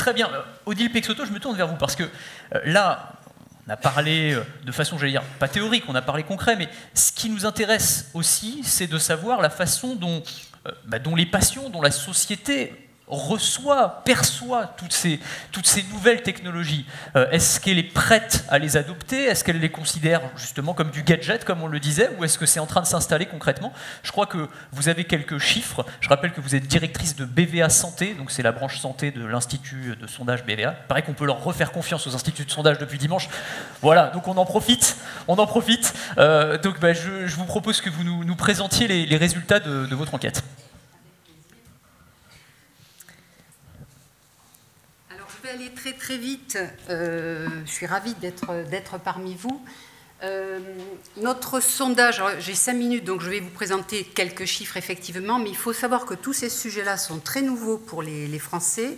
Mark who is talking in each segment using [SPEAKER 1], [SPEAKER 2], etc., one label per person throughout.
[SPEAKER 1] très bien. Odile Peixoto, je me tourne vers vous parce que là, on a parlé de façon, j'allais dire, pas théorique, on a parlé concret, mais ce qui nous intéresse aussi, c'est de savoir la façon dont les passions, dont la société perçoit toutes ces nouvelles technologies. Est-ce qu'elle est prête à les adopter? Est-ce qu'elle les considère justement comme du gadget, comme on le disait, ou est-ce que c'est en train de s'installer concrètement? Je crois que vous avez quelques chiffres. Je rappelle que vous êtes directrice de BVA Santé, donc c'est la branche santé de l'Institut de sondage BVA. Il paraît qu'on peut leur refaire confiance aux instituts de sondage depuis dimanche. Voilà, donc on en profite. Donc je vous propose que vous nous présentiez les résultats de votre enquête.
[SPEAKER 2] Je vais aller très très vite. Je suis ravie d'être parmi vous. Notre sondage, j'ai 5 minutes, donc je vais vous présenter quelques chiffres effectivement, mais il faut savoir que tous ces sujets-là sont très nouveaux pour les Français,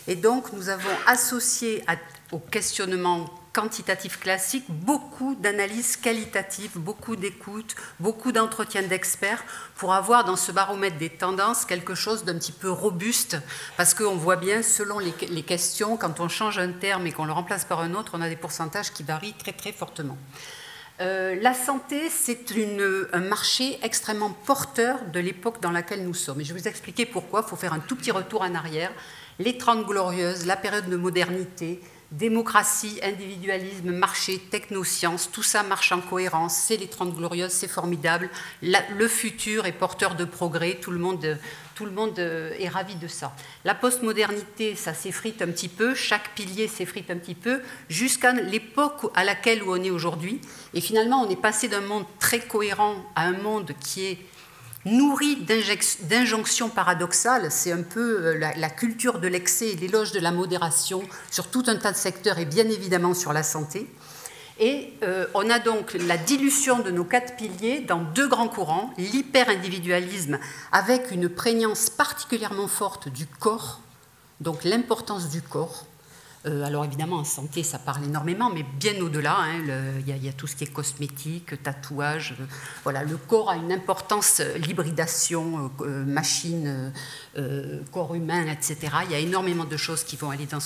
[SPEAKER 2] et donc nous avons associé au questionnement quantitatif classique beaucoup d'analyses qualitatives, beaucoup d'écoutes, beaucoup d'entretiens d'experts pour avoir dans ce baromètre des tendances quelque chose d'un petit peu robuste, parce qu'on voit bien selon les questions, quand on change un terme et qu'on le remplace par un autre, on a des pourcentages qui varient très très fortement. La santé, c'est un marché extrêmement porteur de l'époque dans laquelle nous sommes. Et je vais vous expliquer pourquoi. Il faut faire un tout petit retour en arrière. Les 30 glorieuses, la période de modernité, démocratie, individualisme, marché, technosciences, tout ça marche en cohérence, c'est les 30 glorieuses, c'est formidable, le futur est porteur de progrès, tout le monde est ravi de ça. La postmodernité, ça s'effrite un petit peu, chaque pilier s'effrite un petit peu, jusqu'à l'époque à laquelle on est aujourd'hui, et finalement on est passé d'un monde très cohérent à un monde qui est nourri d'injonctions paradoxales. C'est un peu la culture de l'excès et l'éloge de la modération sur tout un tas de secteurs et bien évidemment sur la santé. Et on a donc la dilution de nos 4 piliers dans 2 grands courants, l'hyper-individualisme avec une prégnance particulièrement forte du corps, donc l'importance du corps. Alors évidemment en santé ça parle énormément, mais bien au-delà, il y a tout ce qui est cosmétique, tatouage, voilà, le corps a une importance, l'hybridation, machine, corps humain, etc. Il y a énormément de choses qui vont aller dans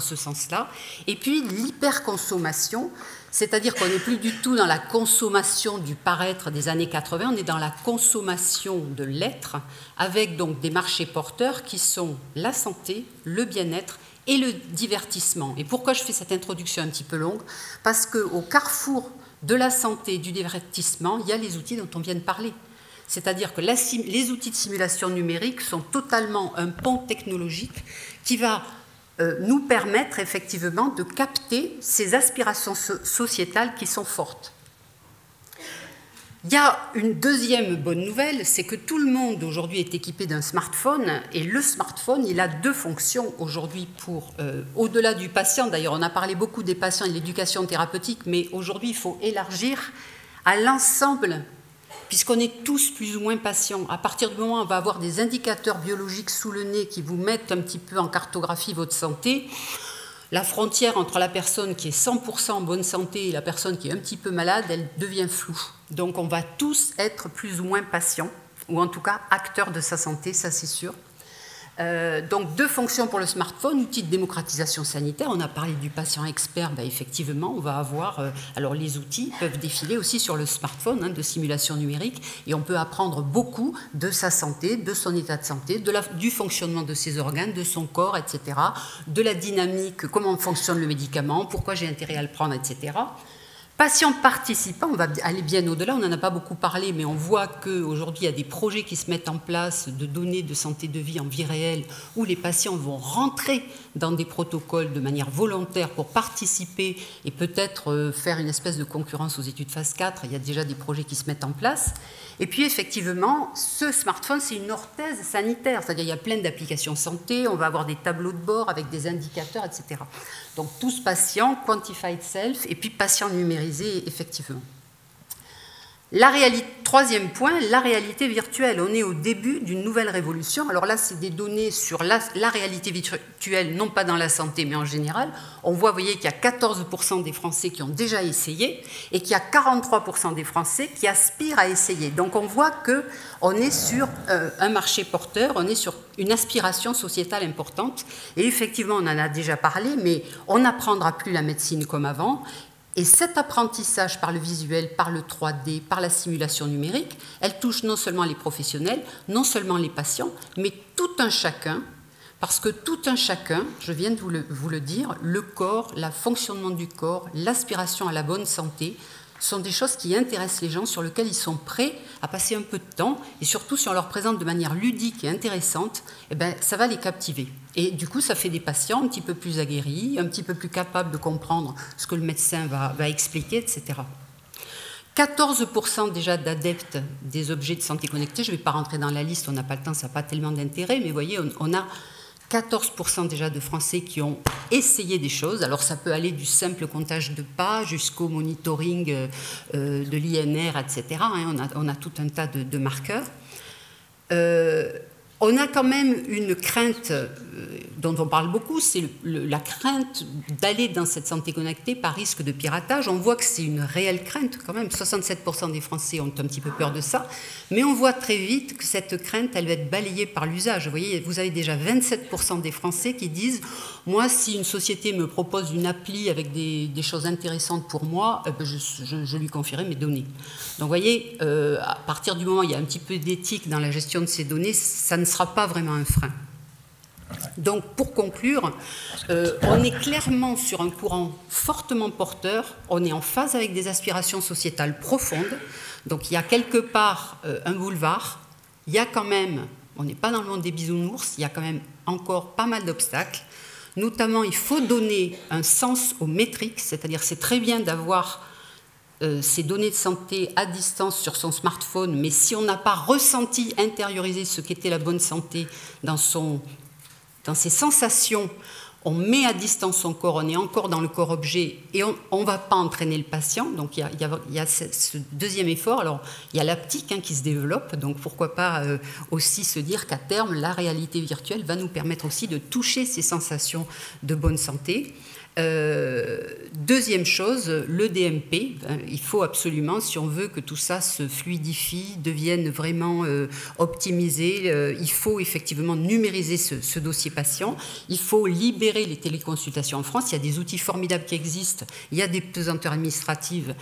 [SPEAKER 2] ce sens-là. Et puis l'hyperconsommation, c'est-à-dire qu'on n'est plus du tout dans la consommation du paraître des années 80, on est dans la consommation de l'être, avec donc des marchés porteurs qui sont la santé, le bien-être, et le divertissement. Et pourquoi je fais cette introduction un petit peu longue? Parce qu'au carrefour de la santé et du divertissement, il y a les outils dont on vient de parler. C'est-à-dire que les outils de simulation numérique sont totalement un pont technologique qui va nous permettre effectivement de capter ces aspirations sociétales qui sont fortes. Il y a une deuxième bonne nouvelle, c'est que tout le monde aujourd'hui est équipé d'un smartphone, et le smartphone, il a 2 fonctions aujourd'hui pour, au-delà du patient, d'ailleurs on a parlé beaucoup des patients et de l'éducation thérapeutique, mais aujourd'hui il faut élargir à l'ensemble, puisqu'on est tous plus ou moins patients. À partir du moment où on va avoir des indicateurs biologiques sous le nez qui vous mettent un petit peu en cartographie votre santé, la frontière entre la personne qui est 100% en bonne santé et la personne qui est un petit peu malade, elle devient floue. Donc on va tous être plus ou moins patients, ou en tout cas acteurs de sa santé, ça c'est sûr. Donc 2 fonctions pour le smartphone, outil de démocratisation sanitaire. On a parlé du patient expert, effectivement, on va avoir... alors les outils peuvent défiler aussi sur le smartphone de simulation numérique, et on peut apprendre beaucoup de sa santé, de son état de santé, du fonctionnement de ses organes, de son corps, etc., de la dynamique, comment fonctionne le médicament, pourquoi j'ai intérêt à le prendre, etc. Patients participants, on va aller bien au-delà, on n'en a pas beaucoup parlé, mais on voit qu'aujourd'hui, il y a des projets qui se mettent en place de données de santé de vie en vie réelle, où les patients vont rentrer dans des protocoles de manière volontaire pour participer et peut-être faire une espèce de concurrence aux études phase 4. Il y a déjà des projets qui se mettent en place. Et puis, effectivement, ce smartphone, c'est une orthèse sanitaire. C'est-à-dire, il y a plein d'applications santé, on va avoir des tableaux de bord avec des indicateurs, etc. Donc, tous patients, quantified self, et puis patients numérisés, effectivement. La réalité, troisième point, la réalité virtuelle. On est au début d'une nouvelle révolution. Alors là, c'est des données sur la réalité virtuelle, non pas dans la santé, mais en général. On voit, vous voyez, qu'il y a 14% des Français qui ont déjà essayé et qu'il y a 43% des Français qui aspirent à essayer. Donc on voit qu'on est sur un marché porteur, on est sur une aspiration sociétale importante. Et effectivement, on en a déjà parlé, mais on n'apprendra plus la médecine comme avant. Et cet apprentissage par le visuel, par le 3D, par la simulation numérique, elle touche non seulement les professionnels, non seulement les patients, mais tout un chacun, parce que tout un chacun, je viens de vous le dire, le corps, le fonctionnement du corps, l'aspiration à la bonne santé, sont des choses qui intéressent les gens, sur lesquelles ils sont prêts à passer un peu de temps, et surtout si on leur présente de manière ludique et intéressante, eh bien, ça va les captiver. Et du coup, ça fait des patients un petit peu plus aguerris, un petit peu plus capables de comprendre ce que le médecin va expliquer, etc. 14% déjà d'adeptes des objets de santé connectés, je ne vais pas rentrer dans la liste, on n'a pas le temps, ça n'a pas tellement d'intérêt, mais vous voyez, on a 14% déjà de Français qui ont essayé des choses. Alors ça peut aller du simple comptage de pas jusqu'au monitoring de l'INR, etc. On a tout un tas de marqueurs. On a quand même une crainte dont on parle beaucoup, c'est la crainte d'aller dans cette santé connectée par risque de piratage. On voit que c'est une réelle crainte quand même. 67% des Français ont un petit peu peur de ça. Mais on voit très vite que cette crainte, elle va être balayée par l'usage. Vous voyez, vous avez déjà 27% des Français qui disent « Moi, si une société me propose une appli avec des choses intéressantes pour moi, je lui confierai mes données. » Donc vous voyez, à partir du moment où il y a un petit peu d'éthique dans la gestion de ces données, ça ne sera pas vraiment un frein. Donc, pour conclure, on est clairement sur un courant fortement porteur, on est en phase avec des aspirations sociétales profondes, donc il y a quelque part un boulevard, il y a quand même, on n'est pas dans le monde des bisounours, il y a quand même encore pas mal d'obstacles, notamment il faut donner un sens aux métriques, c'est-à-dire c'est très bien d'avoir ces données de santé à distance sur son smartphone, mais si on n'a pas ressenti, intériorisé ce qu'était la bonne santé dans ses sensations, on met à distance son corps, on est encore dans le corps-objet et on ne va pas entraîner le patient. Donc il y a ce deuxième effort. Alors il y a l'haptique qui se développe, donc pourquoi pas aussi se dire qu'à terme, la réalité virtuelle va nous permettre aussi de toucher ces sensations de bonne santé. Deuxième chose, le DMP, il faut absolument, si on veut que tout ça se fluidifie, devienne vraiment optimisé, il faut effectivement numériser ce dossier patient, il faut libérer les téléconsultations en France, il y a des outils formidables qui existent, il y a des pesanteurs administratives.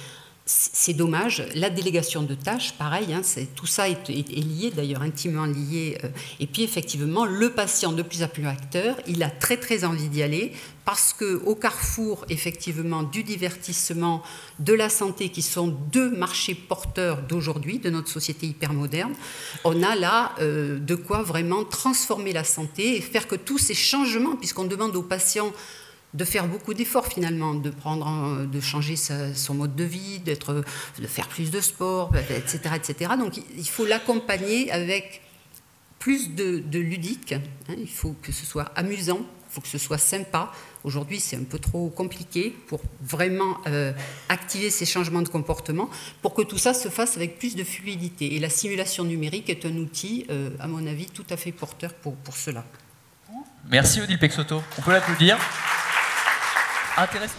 [SPEAKER 2] C'est dommage. La délégation de tâches, pareil, tout ça est lié, d'ailleurs intimement lié. Et puis effectivement, le patient de plus en plus acteur, il a très très envie d'y aller parce qu'au carrefour, effectivement, du divertissement, de la santé, qui sont deux marchés porteurs d'aujourd'hui, de notre société hyper moderne, on a là de quoi vraiment transformer la santé et faire que tous ces changements, puisqu'on demande aux patients de faire beaucoup d'efforts finalement, de changer son mode de vie, de faire plus de sport, etc., etc. Donc il faut l'accompagner avec plus de ludique, il faut que ce soit amusant, il faut que ce soit sympa. Aujourd'hui, c'est un peu trop compliqué pour vraiment activer ces changements de comportement, pour que tout ça se fasse avec plus de fluidité. Et la simulation numérique est un outil, à mon avis, tout à fait porteur pour cela.
[SPEAKER 1] Merci Odile Peixoto. On peut l'applaudir. Intéressant.